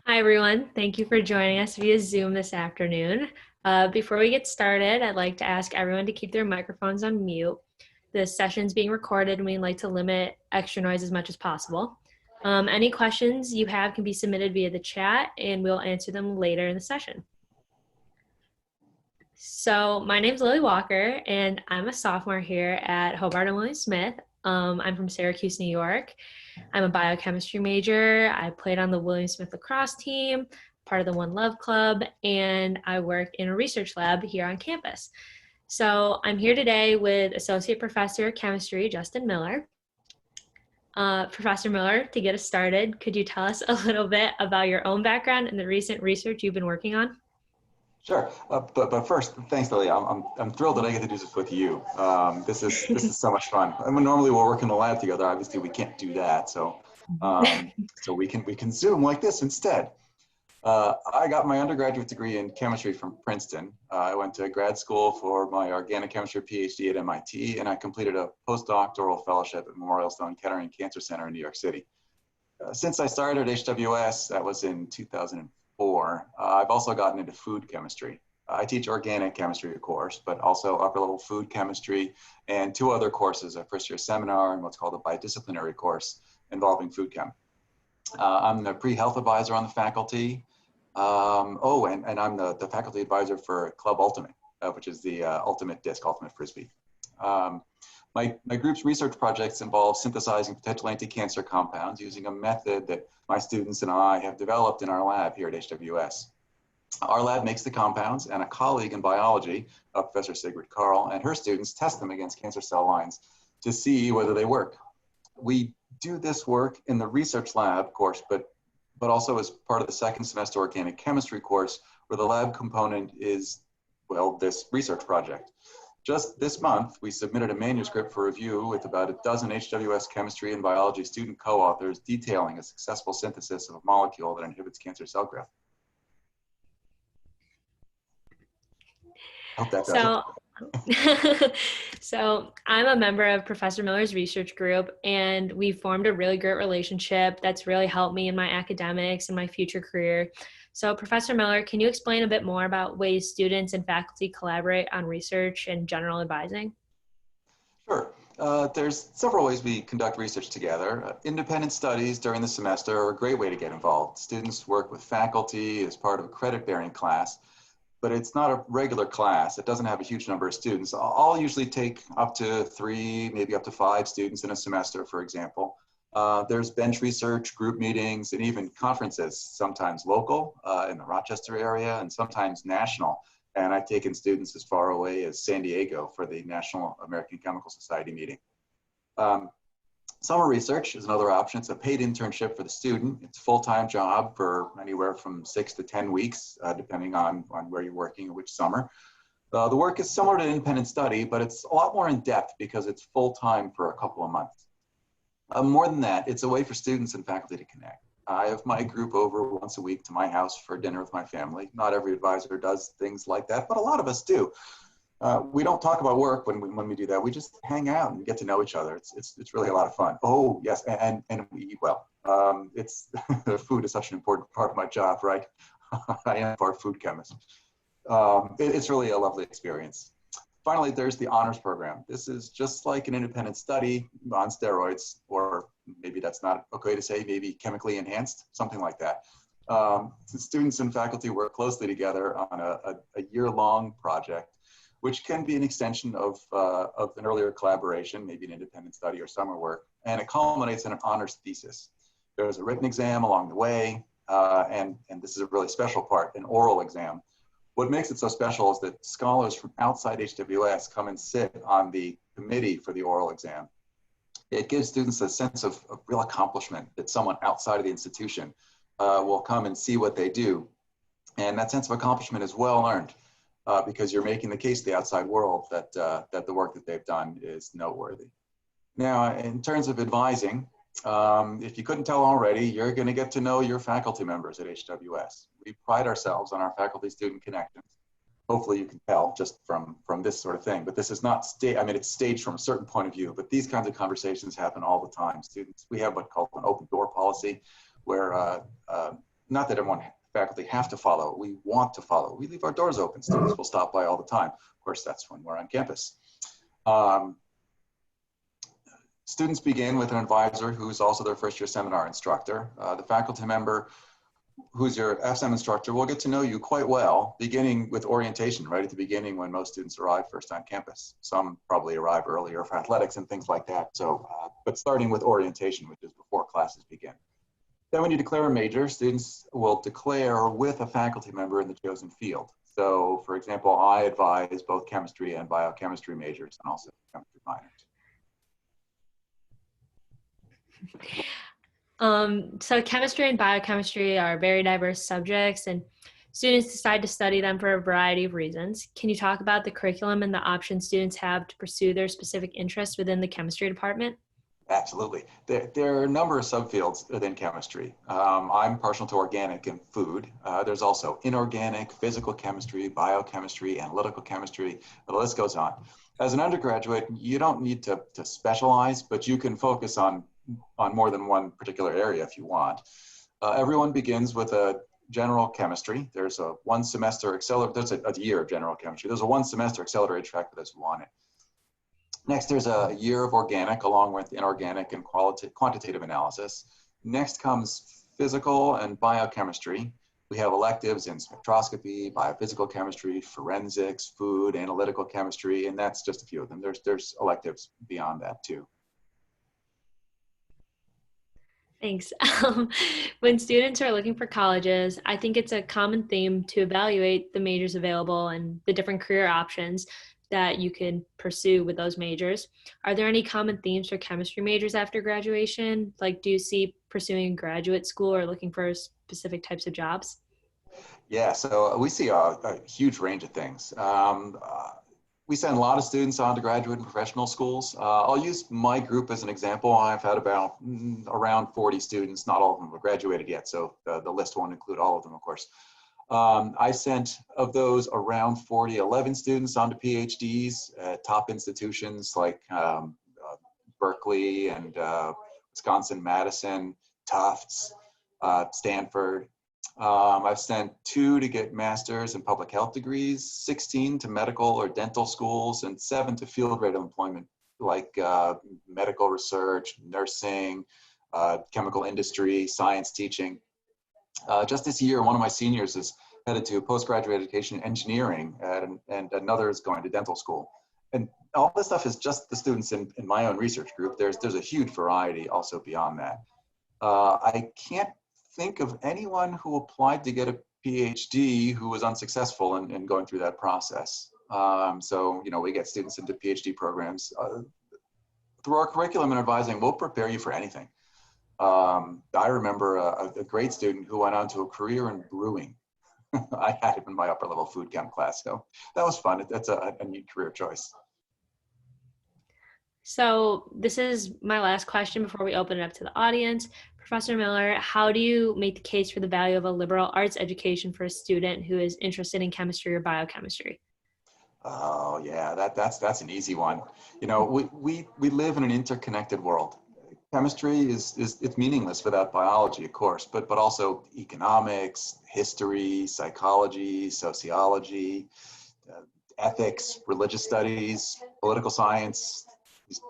Hi, everyone. Thank you for joining us via Zoom this afternoon. Before we get started, I'd like to ask everyone to keep their microphones on mute. This session's being recorded and we'd like to limit extra noise as much as possible. Any questions you have can be submitted via the chat and we'll answer them later in the session. So my name's Lily Walker and I'm a sophomore here at Hobart and William Smith. I'm from Syracuse, New York. I'm a biochemistry major. I played on the William Smith lacrosse team, part of the One Love Club, and I work in a research lab here on campus. So I'm here today with Associate Professor of Chemistry, Justin Miller. Professor Miller, to get us started, could you tell us a little bit about your own background and the recent research you've been working on? Sure, but first, thanks, Lily. I'm thrilled that I get to do this with you. This is so much fun. I mean, normally we'll work in the lab together. Obviously, we can't do that, so we can Zoom like this instead. I got my undergraduate degree in chemistry from Princeton. I went to grad school for my organic chemistry PhD at MIT, and I completed a postdoctoral fellowship at Memorial Sloan Kettering Cancer Center in New York City. Since I started at HWS, that was in 2004, I've also gotten into food chemistry. I teach organic chemistry, of course, but also upper level food chemistry and two other courses, a first year seminar and what's called a bidisciplinary course involving food chem. I'm the pre-health advisor on the faculty. And I'm the faculty advisor for Club Ultimate, which is the ultimate disc, ultimate frisbee. My group's research projects involve synthesizing potential anti-cancer compounds using a method that my students and I have developed in our lab here at HWS. Our lab makes the compounds, and a colleague in biology, Professor Sigrid Carl, and her students test them against cancer cell lines to see whether they work. We do this work in the research lab, of course, but also as part of the second semester organic chemistry course, where the lab component is, well, this research project. Just this month, we submitted a manuscript for review with about a dozen HWS chemistry and biology student co-authors detailing a successful synthesis of a molecule that inhibits cancer cell growth. I hope that does it. So I'm a member of Professor Miller's research group, and we formed a really great relationship that's really helped me in my academics and my future career. So Professor Miller, can you explain a bit more about ways students and faculty collaborate on research and general advising? Sure. There's several ways we conduct research together. Independent studies during the semester are a great way to get involved. Students work with faculty as part of a credit-bearing class, but it's not a regular class. It doesn't have a huge number of students. I'll usually take up to 3, maybe up to 5 students in a semester, for example. There's bench research, group meetings, and even conferences, sometimes local in the Rochester area and sometimes national. And I've taken students as far away as San Diego for the National American Chemical Society meeting. Summer research is another option. It's a paid internship for the student. It's a full-time job for anywhere from 6 to 10 weeks, depending on where you're working and which summer. The work is similar to independent study, but it's a lot more in depth because it's full-time for a couple of months. More than that, it's a way for students and faculty to connect. I have my group over once a week to my house for dinner with my family. Not every advisor does things like that, but a lot of us do. We don't talk about work when we do that. We just hang out and get to know each other. It's really a lot of fun. Oh yes, and we eat well. Food is such an important part of my job, right? I am part food chemist. It's really a lovely experience. Finally, there's the honors program. This is just like an independent study on steroids, or maybe that's not okay to say, maybe chemically enhanced, something like that. Students and faculty work closely together on a year-long project, which can be an extension of an earlier collaboration, maybe an independent study or summer work, and it culminates in an honors thesis. There's a written exam along the way, and this is a really special part, an oral exam. What makes it so special is that scholars from outside HWS come and sit on the committee for the oral exam. It gives students a sense of real accomplishment that someone outside of the institution will come and see what they do. And that sense of accomplishment is well earned because you're making the case to the outside world that the work that they've done is noteworthy. Now, in terms of advising, if you couldn't tell already, you're going to get to know your faculty members at HWS. We pride ourselves on our faculty-student connections. Hopefully you can tell just from this sort of thing, but this is not it's staged from a certain point of view, but these kinds of conversations happen all the time. We have what's called an open door policy where not that everyone faculty have to follow, we want to follow. We leave our doors open. Students will stop by all the time. Of course, that's when we're on campus. Students begin with an advisor who's also their first year seminar instructor. The faculty member who's your FSEM instructor will get to know you quite well, beginning with orientation right at the beginning when most students arrive first on campus. Some probably arrive earlier for athletics and things like that. So, but starting with orientation, which is before classes begin. Then when you declare a major, students will declare with a faculty member in the chosen field. So for example, I advise both chemistry and biochemistry majors and also chemistry minors. So chemistry and biochemistry are very diverse subjects, and students decide to study them for a variety of reasons. Can you talk about the curriculum and the options students have to pursue their specific interests within the chemistry department? Absolutely. There are a number of subfields within chemistry. I'm partial to organic and food. There's also inorganic, physical chemistry, biochemistry, analytical chemistry. The list goes on. As an undergraduate, you don't need to specialize, but you can focus on more than one particular area if you want. Everyone begins with a general chemistry. There's a year of general chemistry. There's a 1 semester accelerated track for those who want it. Next, there's a year of organic along with inorganic and quantitative analysis. Next comes physical and biochemistry. We have electives in spectroscopy, biophysical chemistry, forensics, food, analytical chemistry, and that's just a few of them. There's electives beyond that too. Thanks. When students are looking for colleges, I think it's a common theme to evaluate the majors available and the different career options that you can pursue with those majors. Are there any common themes for chemistry majors after graduation? Like, do you see pursuing graduate school or looking for specific types of jobs? Yeah, so we see a huge range of things. We send a lot of students on to graduate and professional schools. I'll use my group as an example. I've had about around 40 students. Not all of them have graduated yet, so the list won't include all of them, of course. I sent, of those, around 11 students onto PhDs at top institutions like Berkeley and Wisconsin-Madison, Tufts, Stanford. I've sent 2 to get masters in public health degrees, 16 to medical or dental schools, and 7 to field-grade employment like medical research, nursing, chemical industry, science teaching. Just this year, one of my seniors is headed to postgraduate education in engineering, and another is going to dental school. And all this stuff is just the students in my own research group. There's a huge variety also beyond that. I can't think of anyone who applied to get a PhD who was unsuccessful in going through that process. So, we get students into PhD programs. Through our curriculum and advising, we'll prepare you for anything. I remember a great student who went on to a career in brewing. I had him in my upper level food chem class, so that was fun. That's a neat career choice. So this is my last question before we open it up to the audience. Professor Miller, how do you make the case for the value of a liberal arts education for a student who is interested in chemistry or biochemistry? Oh yeah, that's an easy one. We live in an interconnected world. Chemistry it's meaningless without biology, of course, but also economics, history, psychology, sociology, ethics, religious studies, political science.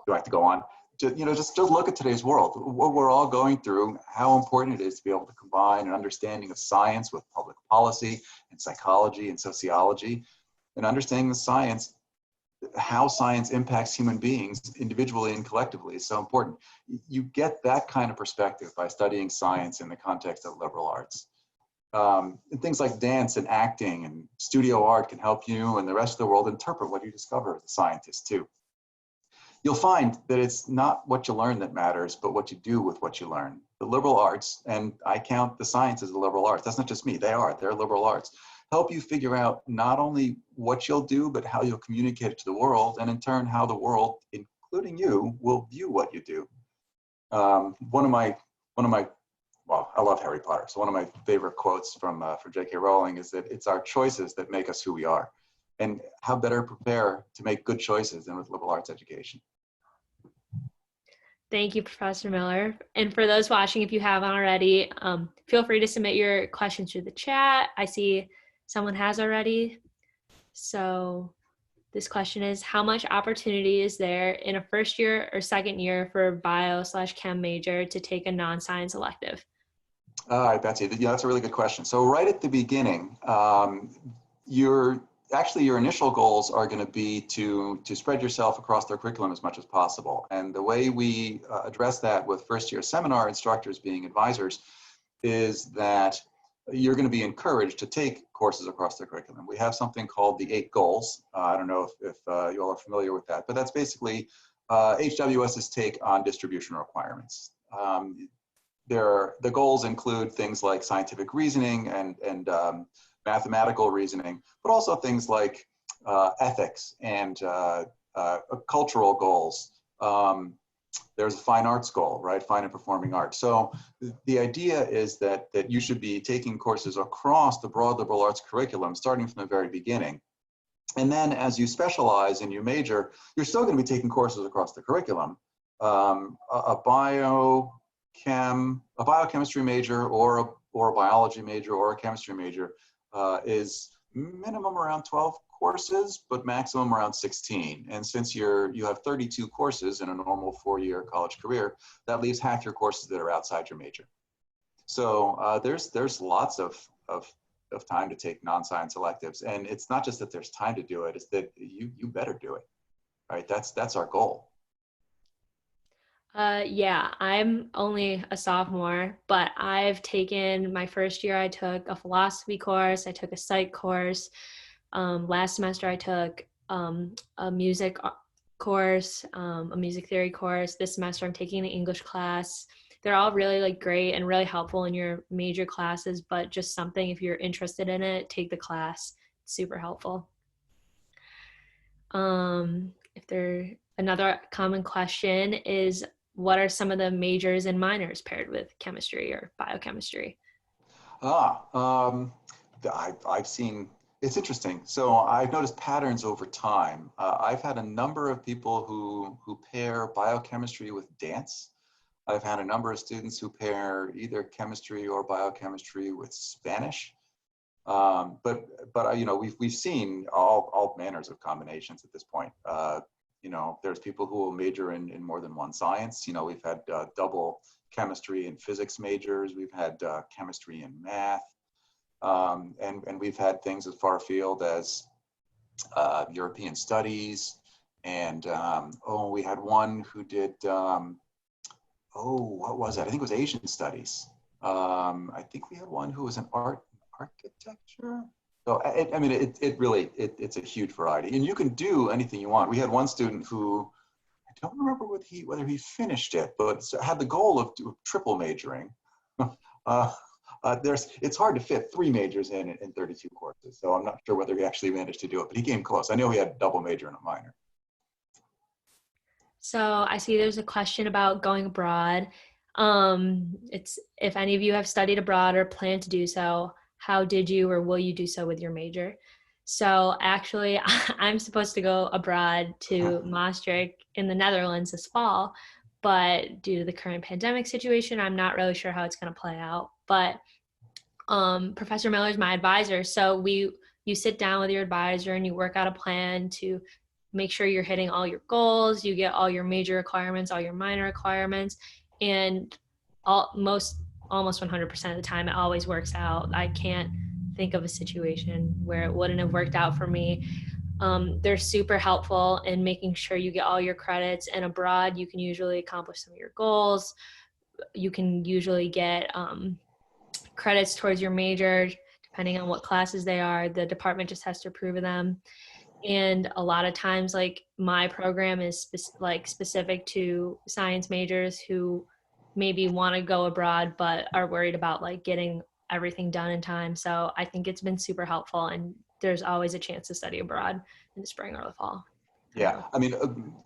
Do I have to go on? Just look at today's world. What we're all going through, how important it is to be able to combine an understanding of science with public policy and psychology and sociology, and understanding the science, how science impacts human beings individually and collectively is so important. You get that kind of perspective by studying science in the context of liberal arts. And things like dance and acting and studio art can help you and the rest of the world interpret what you discover as a scientist too. You'll find that it's not what you learn that matters, but what you do with what you learn. The liberal arts, and I count the science as a liberal arts, that's not just me, they're liberal arts, help you figure out not only what you'll do, but how you'll communicate it to the world, and in turn, how the world, including you, will view what you do. Well, I love Harry Potter, so one of my favorite quotes from J.K. Rowling is that it's our choices that make us who we are. And how better prepare to make good choices than with liberal arts education? Thank you, Professor Miller. And for those watching, if you haven't already, feel free to submit your questions through the chat. I see someone has already. So this question is, how much opportunity is there in a first year or second year for a bio/chem major to take a non-science elective? All right, Betsy, yeah, that's a really good question. So right at the beginning, your your initial goals are going to be to spread yourself across their curriculum as much as possible. And the way we address that with first year seminar instructors being advisors is that you're going to be encouraged to take courses across their curriculum. We have something called the 8 goals. I don't know if you all are familiar with that, but that's basically HWS's take on distribution requirements. The goals include things like scientific reasoning and mathematical reasoning, but also things like ethics and cultural goals. There's a fine arts goal, right? Fine and performing arts. So the idea is that you should be taking courses across the broad liberal arts curriculum, starting from the very beginning. And then as you specialize and you major, you're still going to be taking courses across the curriculum. A biochemistry major or a biology major or a chemistry major is minimum around 12 courses, but maximum around 16. And since you have 32 courses in a normal 4-year college career, that leaves half your courses that are outside your major. So there's lots of time to take non-science electives. And it's not just that there's time to do it, it's that you better do it, right? That's our goal. Yeah, I'm only a sophomore, but I've taken my first year, I took a philosophy course, I took a psych course. Last semester, I took a music course, a music theory course. This semester, I'm taking an English class. They're all really like great and really helpful in your major classes, but just something, if you're interested in it, take the class. It's super helpful. Another common question is, what are some of the majors and minors paired with chemistry or biochemistry? I've seen, it's interesting. So I've noticed patterns over time. I've had a number of people who pair biochemistry with dance. I've had a number of students who pair either chemistry or biochemistry with Spanish. But you know, we've seen all manners of combinations at this point. You know, there's people who will major in more than one science. You know, we've had double chemistry and physics majors. We've had chemistry and math. And we've had things as far afield as European studies. And we had one who did, what was that? I think it was Asian studies. I think we had one who was an architecture. So I mean, it's a huge variety, and you can do anything you want. We had one student who, I don't remember whether he finished it, but had the goal of triple majoring. It's hard to fit 3 majors in 32 courses, so I'm not sure whether he actually managed to do it, but he came close. I know he had a double major and a minor. So I see there's a question about going abroad. It's if any of you have studied abroad or plan to do so, how did you or will you do so with your major? So actually, I'm supposed to go abroad to Maastricht in the Netherlands this fall, but due to the current pandemic situation, I'm not really sure how it's going to play out. But Professor Miller is my advisor, so you sit down with your advisor and you work out a plan to make sure you're hitting all your goals, you get all your major requirements, all your minor requirements, and almost 100% of the time it always works out. I can't think of a situation where it wouldn't have worked out for me. They're super helpful in making sure you get all your credits, and abroad you can usually accomplish some of your goals. You can usually get credits towards your major depending on what classes they are. The department just has to approve of them. And a lot of times, like, my program is specific to science majors who maybe want to go abroad but are worried about like getting everything done in time. So I think it's been super helpful, and there's always a chance to study abroad in the spring or the fall. Yeah, I mean,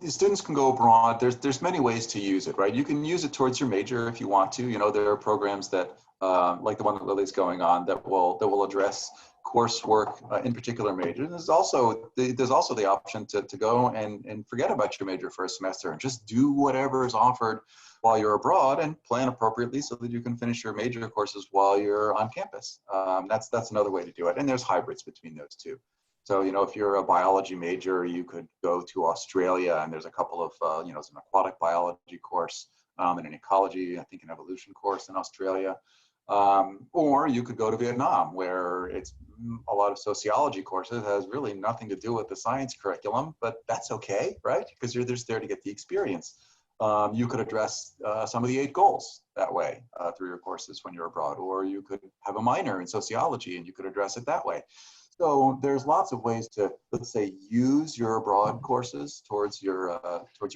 students can go abroad. There's many ways to use it, right? You can use it towards your major if you want to. You know, there are programs that, like the one that Lily's going on, that will address coursework in particular majors. There's also the option to go and forget about your major for a semester and just do whatever is offered while you're abroad and plan appropriately so that you can finish your major courses while you're on campus. That's another way to do it, and there's hybrids between those two. So, you know, if you're a biology major, you could go to Australia, and there's a couple of, there's an aquatic biology course and an ecology, I think an evolution course in Australia. Or you could go to Vietnam, where it's a lot of sociology courses, has really nothing to do with the science curriculum, but that's okay, right? Because you're just there to get the experience. You could address some of the 8 goals that way through your courses when you're abroad, or you could have a minor in sociology and you could address it that way. So there's lots of ways to, let's say, use your abroad courses towards your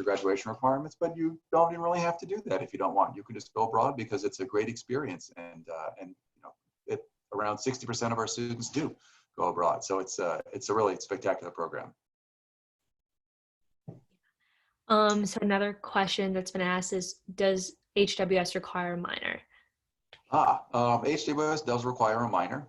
graduation requirements, but you don't even really have to do that if you don't want. You can just go abroad because it's a great experience, and you know, around 60% of our students do go abroad. So it's a really spectacular program. So another question that's been asked is, does HWS require a minor? HWS does require a minor.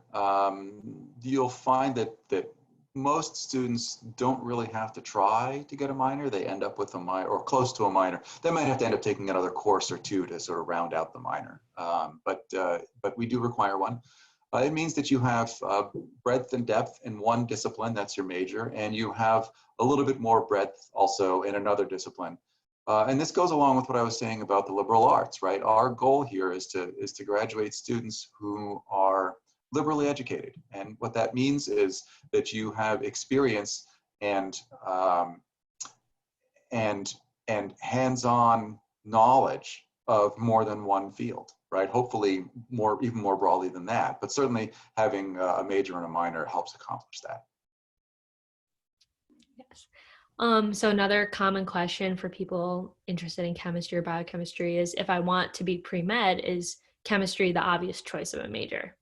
You'll find that most students don't really have to try to get a minor. They end up with a minor or close to a minor. They might have to end up taking another course or two to sort of round out the minor. But we do require one. It means that you have breadth and depth in one discipline, that's your major, and you have a little bit more breadth also in another discipline. And this goes along with what I was saying about the liberal arts, right? Our goal here is to graduate students who are liberally educated. And what that means is that you have experience and hands-on knowledge of more than one field, right? Hopefully even more broadly than that, but certainly having a major and a minor helps accomplish that. Yes. So another common question for people interested in chemistry or biochemistry is, if I want to be pre-med, is chemistry the obvious choice of a major?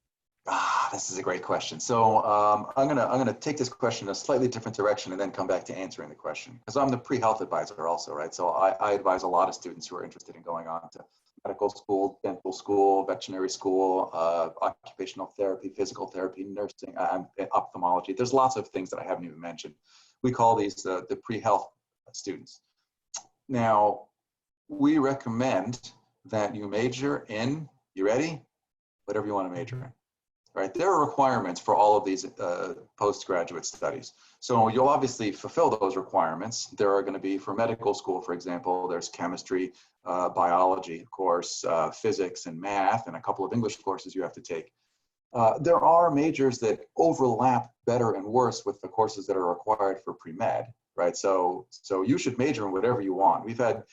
This is a great question. So I'm gonna take this question in a slightly different direction and then come back to answering the question, because I'm the pre-health advisor also, right? So I advise a lot of students who are interested in going on to medical school, dental school, veterinary school, occupational therapy, physical therapy, nursing, ophthalmology. There's lots of things that I haven't even mentioned. We call these the pre-health students. Now, we recommend that you major in, you ready? Whatever you want to major in. Right, there are requirements for all of these postgraduate studies. So you'll obviously fulfill those requirements. There are going to be, for medical school, for example, there's chemistry, biology, of course, physics and math, and a couple of English courses you have to take. There are majors that overlap better and worse with the courses that are required for pre-med, right? So you should major in whatever you want. We've had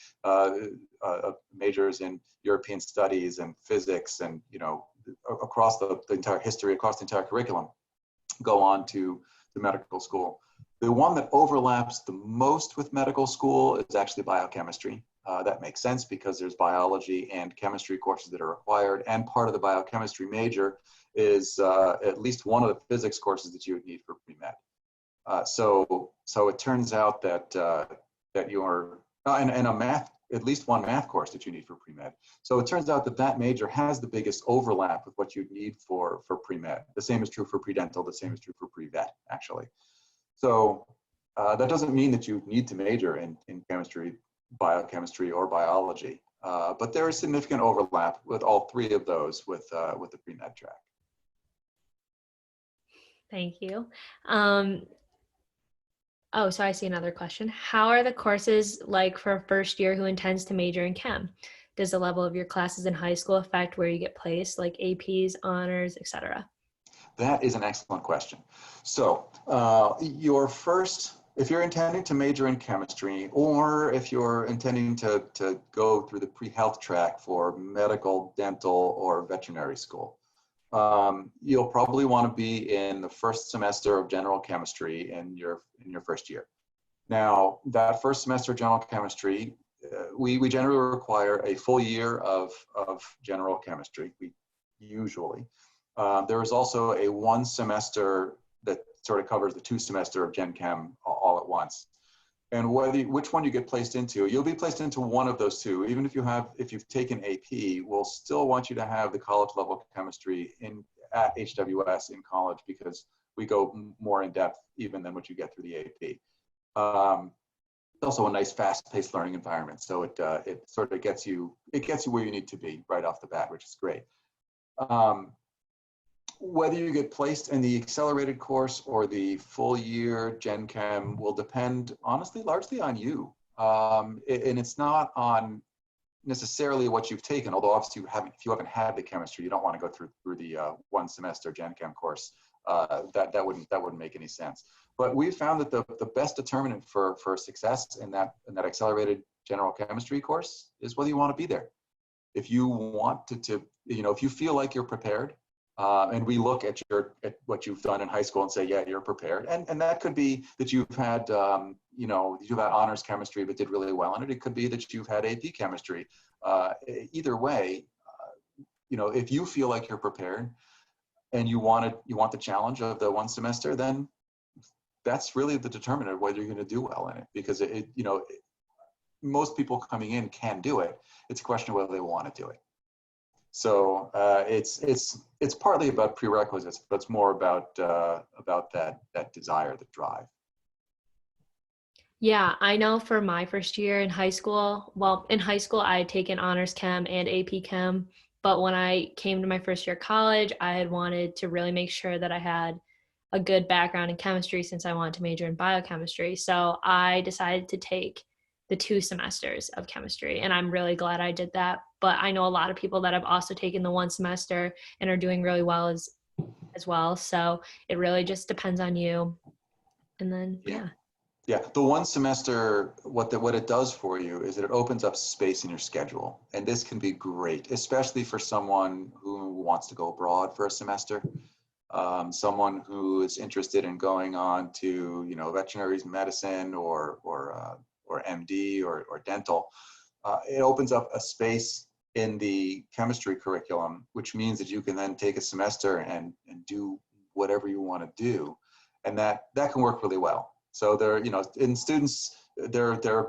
majors in European studies and physics and, you know, across the entire history, across the entire curriculum, go on to medical school. The one that overlaps the most with medical school is actually biochemistry. That makes sense because there's biology and chemistry courses that are required, and part of the biochemistry major is at least one of the physics courses that you would need for pre-med. So it turns out that you're, and a math, at least one math course that you need for pre-med. So it turns out that major has the biggest overlap with what you'd need for pre-med. The same is true for pre-dental, the same is true for pre-vet, actually. So that doesn't mean that you need to major in chemistry, biochemistry, or biology. But there is significant overlap with all three of those with the pre-med track. Thank you. Oh, so I see another question. How are the courses like for a first year who intends to major in chem? Does the level of your classes in high school affect where you get placed, like APs, honors, etc.? That is an excellent question. So if you're intending to major in chemistry, or if you're intending to go through the pre-health track for medical, dental, or veterinary school, you'll probably want to be in the first semester of general chemistry in your first year. Now, that first semester of general chemistry, we generally require a full year of general chemistry, usually. There is also a 1 semester that sort of covers the 2 semester of Gen Chem all at once. And which one you get placed into, you'll be placed into one of those two. Even if you've taken AP, we'll still want you to have the college level chemistry at HWS in college, because we go more in depth even than what you get through the AP. Also a nice fast-paced learning environment. So it sort of gets you where you need to be right off the bat, which is great. Whether you get placed in the accelerated course or the full year Gen Chem will depend, honestly, largely on you. And it's not on necessarily what you've taken, although obviously if you haven't had the chemistry, you don't want to go through the 1 semester Gen Chem course. That wouldn't make any sense. But we found that the best determinant for success in that accelerated general chemistry course is whether you want to be there. If you want to if you feel like you're prepared, and we look at what you've done in high school and say, yeah, you're prepared. And that could be that you've had, you've had honors chemistry but did really well in it. It could be that you've had AP chemistry. Either way, if you feel like you're prepared and you want the challenge of the 1 semester, then that's really the determinant of whether you're going to do well in it. Because most people coming in can do it. It's a question of whether they want to do it. So it's partly about prerequisites, but it's more about that desire, the drive. Yeah, I know for my first year in high school, I had taken honors chem and AP chem, but when I came to my first year of college, I had wanted to really make sure that I had a good background in chemistry since I wanted to major in biochemistry. So I decided to take the 2 semesters of chemistry, and I'm really glad I did that. But I know a lot of people that have also taken the 1 semester and are doing really well as well. So it really just depends on you. And then, yeah. Yeah, the 1 semester, what it does for you is that it opens up space in your schedule. And this can be great, especially for someone who wants to go abroad for a semester, someone who is interested in going on to, veterinary medicine or MD or dental. It opens up a space in the chemistry curriculum, which means that you can then take a semester and do whatever you want to do. And that can work really well. So there are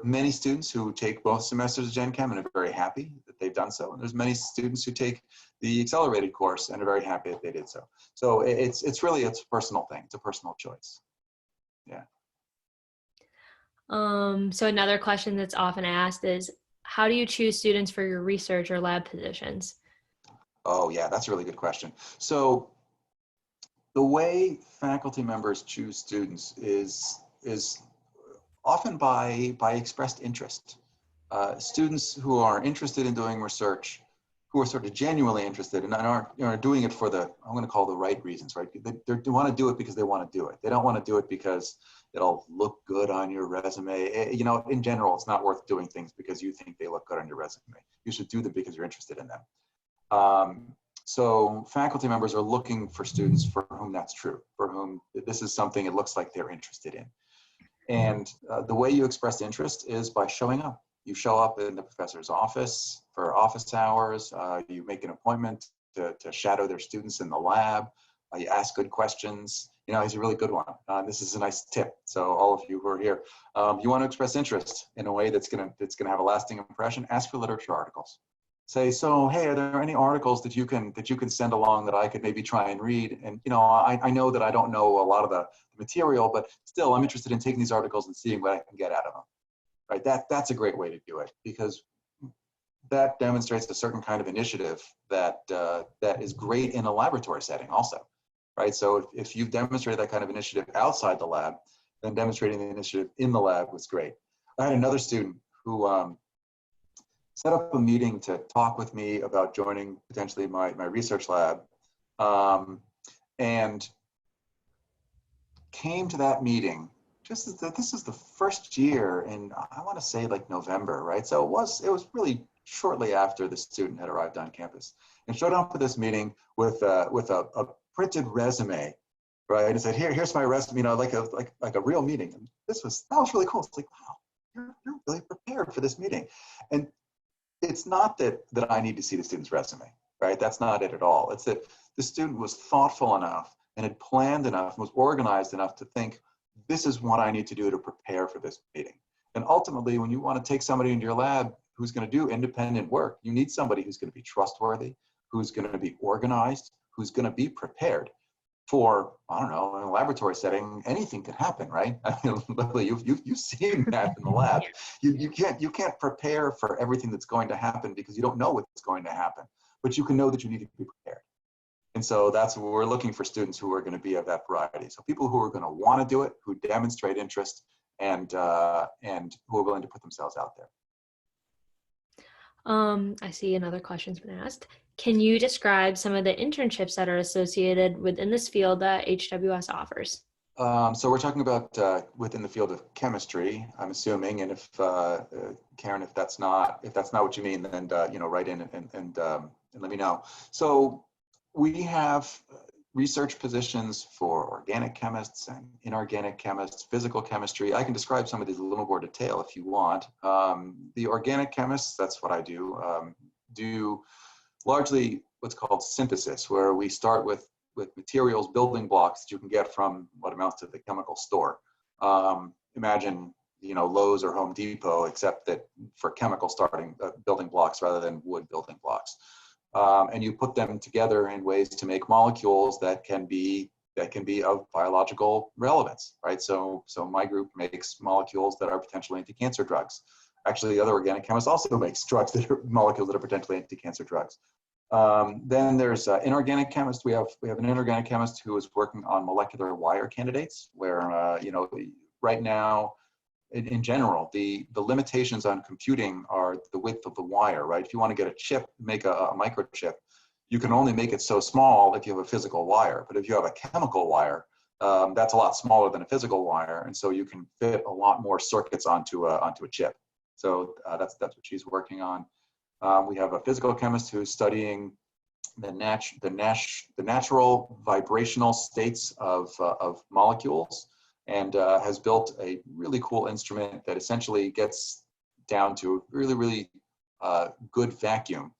many students who take both semesters of Gen Chem and are very happy that they've done so. And there's many students who take the accelerated course and are very happy that they did so. So it's a personal thing. It's a personal choice. Yeah. So another question that's often asked is, how do you choose students for your research or lab positions? Oh yeah, that's a really good question. So the way faculty members choose students is often by expressed interest. Students who are interested in doing research, who are sort of genuinely interested and aren't doing it for I'm going to call the right reasons, right? They want to do it because they want to do it. They don't want to do it because it'll look good on your resume. In general, it's not worth doing things because you think they look good on your resume. You should do them because you're interested in them. So faculty members are looking for students for whom that's true, for whom this is something it looks like they're interested in. And the way you express interest is by showing up. You show up in the professor's office for office hours. You make an appointment to shadow their students in the lab. You ask good questions. He's a really good one. This is a nice tip. So all of you who are here, you want to express interest in a way that's gonna have a lasting impression. Ask for literature articles. Say, so hey, are there any articles that you can send along that I could maybe try and read? And I know that I don't know a lot of the material, but still I'm interested in taking these articles and seeing what I can get out of them. Right? That's a great way to do it, because that demonstrates a certain kind of initiative that is great in a laboratory setting also. Right? So if you've demonstrated that kind of initiative outside the lab, then demonstrating the initiative in the lab was great. I had another student who set up a meeting to talk with me about joining potentially my research lab, and came to that meeting just as this is the first year in, I want to say like November, right? So it was really shortly after the student had arrived on campus, and showed up for this meeting with a printed resume, right? And said, here's my resume, like a real meeting. And that was really cool. It's like, wow, you're really prepared for this meeting. And it's not that I need to see the student's resume, right? That's not it at all. It's that the student was thoughtful enough and had planned enough and was organized enough to think, this is what I need to do to prepare for this meeting. And ultimately, when you want to take somebody into your lab who's going to do independent work, you need somebody who's going to be trustworthy, who's going to be organized, who's going to be prepared for, I don't know, in a laboratory setting, anything could happen, right? I mean, literally, you've seen that in the lab. You can't prepare for everything that's going to happen because you don't know what's going to happen, but you can know that you need to be prepared. And so that's what we're looking for, students who are going to be of that variety. So people who are going to want to do it, who demonstrate interest, and who are willing to put themselves out there. I see another question's been asked. Can you describe some of the internships that are associated within this field that HWS offers? So we're talking about within the field of chemistry, I'm assuming, and if Karen, if that's not what you mean, then write in and let me know. So we have research positions for organic chemists and inorganic chemists, physical chemistry. I can describe some of these in a little more detail if you want. The organic chemists, that's what I do largely what's called synthesis, where we start with materials, building blocks that you can get from what amounts to the chemical store. Imagine, Lowe's or Home Depot, except that for chemical starting building blocks rather than wood building blocks. And you put them together in ways to make molecules that can be of biological relevance, right? So my group makes molecules that are potentially anti-cancer drugs. Actually, the other organic chemist also makes drugs that are molecules that are potentially anti-cancer drugs. Then there's inorganic chemists. We have an inorganic chemist who is working on molecular wire candidates, where right now, in general, the limitations on computing are the width of the wire, right? If you want to get a chip, make a microchip, you can only make it so small if you have a physical wire. But if you have a chemical wire, that's a lot smaller than a physical wire, and so you can fit a lot more circuits onto a chip. So that's what she's working on. We have a physical chemist who's studying the natural vibrational states of molecules, and has built a really cool instrument that essentially gets down to a really, really good vacuum,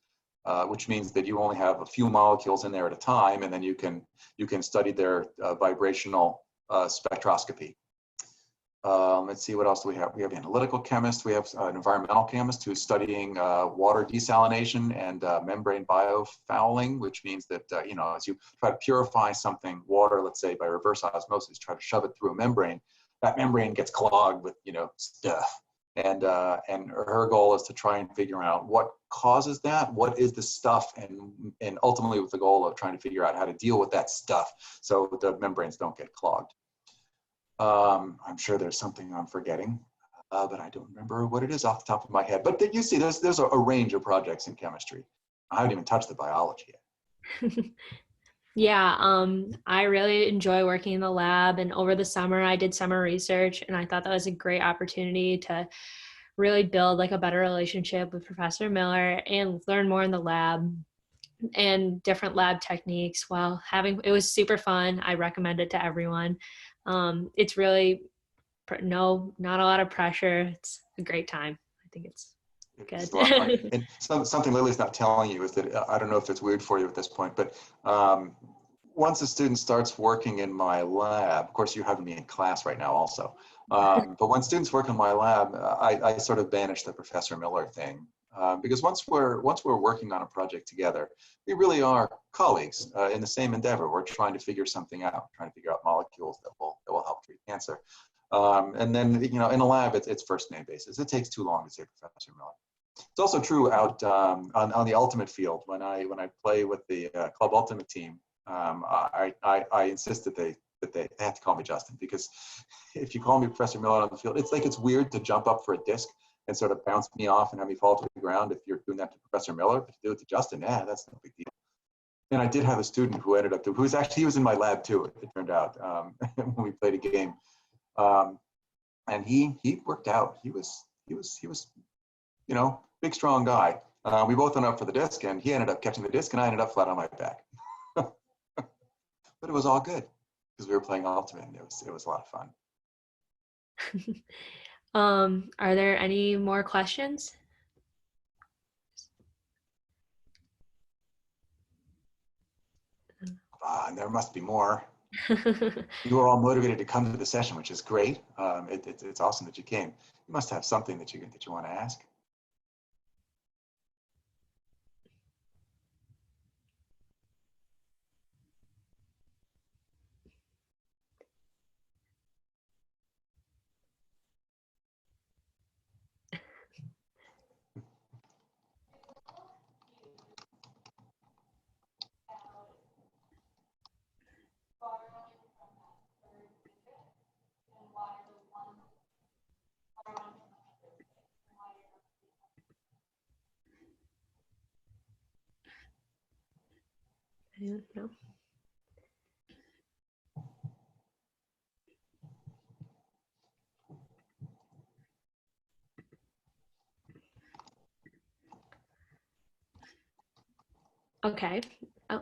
which means that you only have a few molecules in there at a time, and then you can study their vibrational spectroscopy. Let's see, what else do we have? We have analytical chemists. We have an environmental chemist who's studying water desalination and membrane biofouling, which means that, as you try to purify something, water, let's say by reverse osmosis, try to shove it through a membrane, that membrane gets clogged with, stuff. And her goal is to try and figure out what causes that, what is the stuff, and ultimately with the goal of trying to figure out how to deal with that stuff so the membranes don't get clogged. I'm sure there's something I'm forgetting, but I don't remember what it is off the top of my head. But you see, there's a range of projects in chemistry. I haven't even touched the biology yet. Yeah, I really enjoy working in the lab, and over the summer I did summer research, and I thought that was a great opportunity to really build like a better relationship with Professor Miller and learn more in the lab and different lab techniques while it was super fun. I recommend it to everyone. It's really not a lot of pressure. It's a great time. I think it's good. It's a lot of fun. And something Lily's not telling you is that, I don't know if it's weird for you at this point, but once a student starts working in my lab, of course you're having me in class right now also, but when students work in my lab, I sort of banish the Professor Miller thing. Because once we're working on a project together, we really are colleagues in the same endeavor. We're trying to figure something out, trying to figure out molecules that will help treat cancer. And then, in a lab, it's first name basis. It takes too long to say Professor Miller. It's also true out on the ultimate field. When I play with the club ultimate team, I insist that they have to call me Justin, because if you call me Professor Miller on the field, it's weird to jump up for a disc and sort of bounce me off and have me fall to the ground if you're doing that to Professor Miller. But to do it to Justin, that's no big deal. And I did have a student who he was in my lab too, it turned out, when we played a game. And he worked out. He was, big, strong guy. We both went up for the disc, and he ended up catching the disc, and I ended up flat on my back. But it was all good because we were playing ultimate, and it was a lot of fun. Are there any more questions? There must be more. You were all motivated to come to the session, which is great. It's awesome that you came. You must have something that you want to ask. I don't know. Okay. Oh.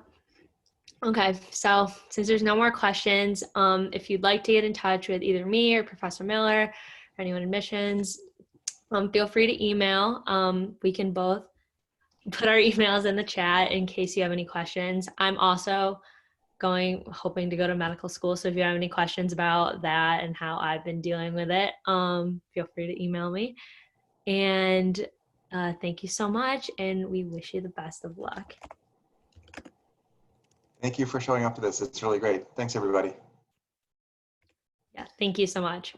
Okay, so since there's no more questions, if you'd like to get in touch with either me or Professor Miller or anyone in admissions, feel free to email. We can both put our emails in the chat in case you have any questions. I'm also hoping to go to medical school, so if you have any questions about that and how I've been dealing with it, feel free to email me. And thank you so much, and we wish you the best of luck. Thank you for showing up to this. It's really great. Thanks, everybody. Yeah, thank you so much.